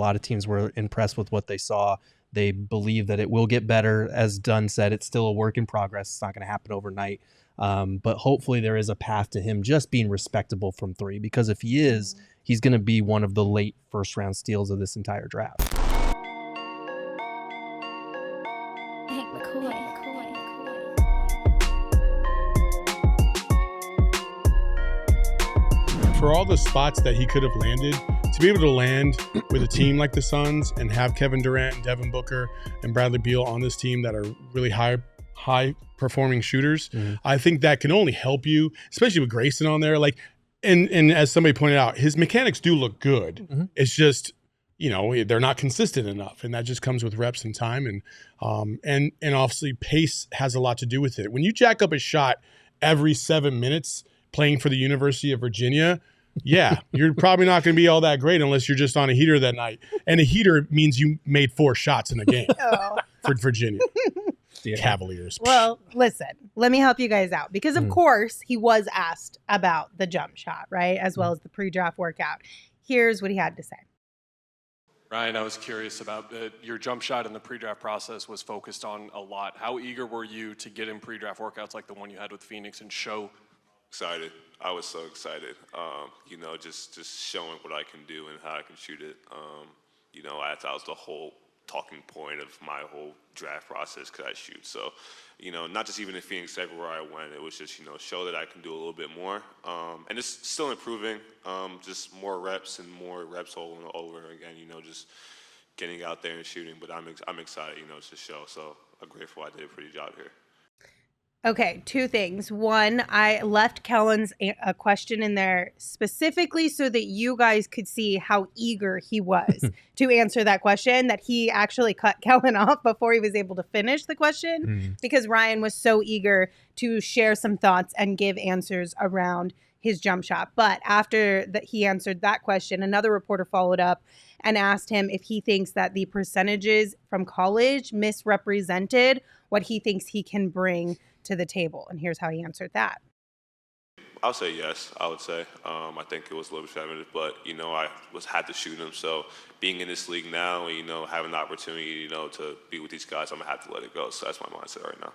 lot of teams were impressed with what they saw. They believe that it will get better. As Dunn said, it's still a work in progress. It's not going to happen overnight. But hopefully there is a path to him just being respectable from three, because if he is, he's going to be one of the late first-round steals of this entire draft. For all the spots that he could have landed, to be able to land with a team like the Suns and have Kevin Durant and Devin Booker and Bradley Beal on this team that are really high performing shooters, I think that can only help you, especially with Grayson on there. Like, and as somebody pointed out, his mechanics do look good. It's just, they're not consistent enough, and that just comes with reps and time, and obviously pace has a lot to do with it. When you jack up a shot every 7 minutes playing for the University of Virginia, you're probably not going to be all that great unless you're just on a heater that night. And a heater means you made 4 shots in the game for Virginia. Cavaliers. Well, listen, let me help you guys out, because of course he was asked about the jump shot, right? As well as the pre-draft workout. Here's what he had to say. Ryan, I was curious about your jump shot in the pre-draft process was focused on a lot. How eager were you to get in pre-draft workouts like the one you had with Phoenix and show? Excited. I was so excited. Just showing what I can do and how I can shoot it. That was the whole talking point of my whole draft process, could I shoot? So, not just even in Phoenix, everywhere I went, it was just, show that I can do a little bit more. And it's still improving, just more reps and more reps over and over again, just getting out there and shooting. But I'm excited, to show. So I'm grateful I did a pretty job here. Okay, 2 things. One, I left Kellen's a question in there specifically so that you guys could see how eager he was to answer that question, that he actually cut Kellen off before he was able to finish the question because Ryan was so eager to share some thoughts and give answers around his jump shot. But after that he answered that question, another reporter followed up and asked him if he thinks that the percentages from college misrepresented what he thinks he can bring to the table. And here's how he answered that. I'll say yes, I would say. I think it was a little bit feminine, but, I had to shoot him. So being in this league now, having the opportunity, to be with these guys, I'm going to have to let it go. So that's my mindset right now.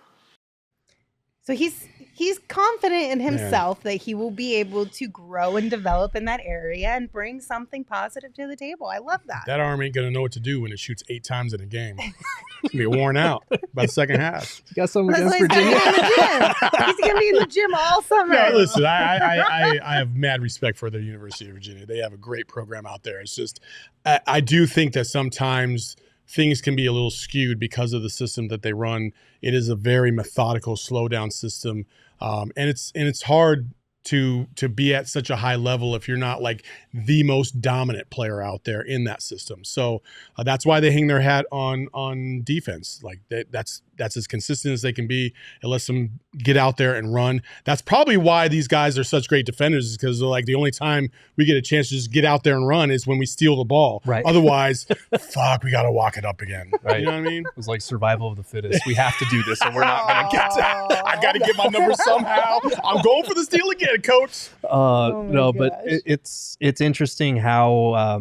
So he's confident in himself that he will be able to grow and develop in that area and bring something positive to the table. I love that. That arm ain't going to know what to do when it shoots 8 times in a game. It's going to be worn out by the second half. You got something against Virginia? He's going to be in the gym all summer. No, listen, I have mad respect for the University of Virginia. They have a great program out there. It's just, I do think that sometimes things can be a little skewed because of the system that they run. It is a very methodical, slow down system, and it's hard to be at such a high level if you're not like the most dominant player out there in that system. So that's why they hang their hat on defense. Like that's as consistent as they can be. It lets them get out there and run. That's probably why these guys are such great defenders, is because like the only time we get a chance to just get out there and run is when we steal the ball. Right. Otherwise, we got to walk it up again. Right. You know what I mean? It was like survival of the fittest. We have to do this, or we're not going to get to. I got to get my number somehow. I'm going for the steal again, coach. No, but it's interesting how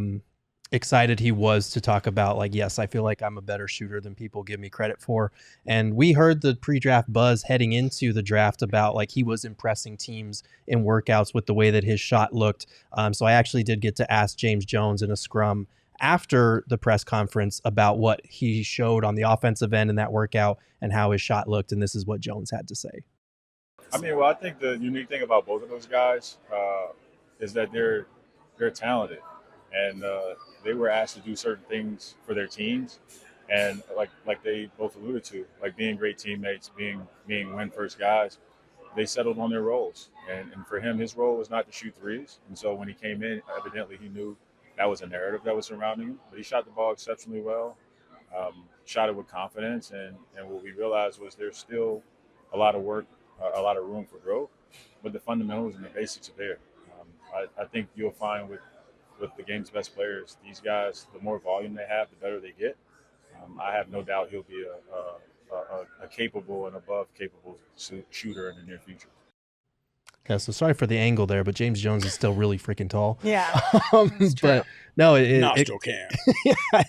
excited he was to talk about, like, yes, I feel like I'm a better shooter than people give me credit for. And we heard the pre-draft buzz heading into the draft about like he was impressing teams in workouts with the way that his shot looked. So I actually did get to ask James Jones in a scrum after the press conference about what he showed on the offensive end in that workout and how his shot looked. And this is what Jones had to say. I think the unique thing about both of those guys is that they're talented, and they were asked to do certain things for their teams, and like they both alluded to, like being great teammates, being win first guys, they settled on their roles. And for him, his role was not to shoot threes, and so when he came in, evidently he knew that was a narrative that was surrounding him. But he shot the ball exceptionally well, shot it with confidence, and what we realized was there's still a lot of work. A lot of room for growth, but the fundamentals and the basics are there. I think you'll find with the game's best players, these guys, the more volume they have, the better they get. I have no doubt he'll be a capable and above capable shooter in the near future. Yeah, so sorry for the angle there, but James Jones is still really freaking tall. Yeah. But no, Nostril cam.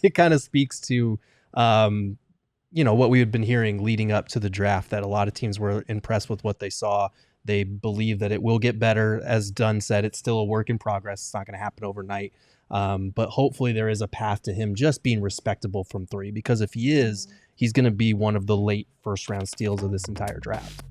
it kind of speaks to, what we had been hearing leading up to the draft, that a lot of teams were impressed with what they saw. They believe that it will get better. As Dunn said, it's still a work in progress. It's not going to happen overnight. But hopefully there is a path to him just being respectable from three, because if he is, he's going to be one of the late first round steals of this entire draft.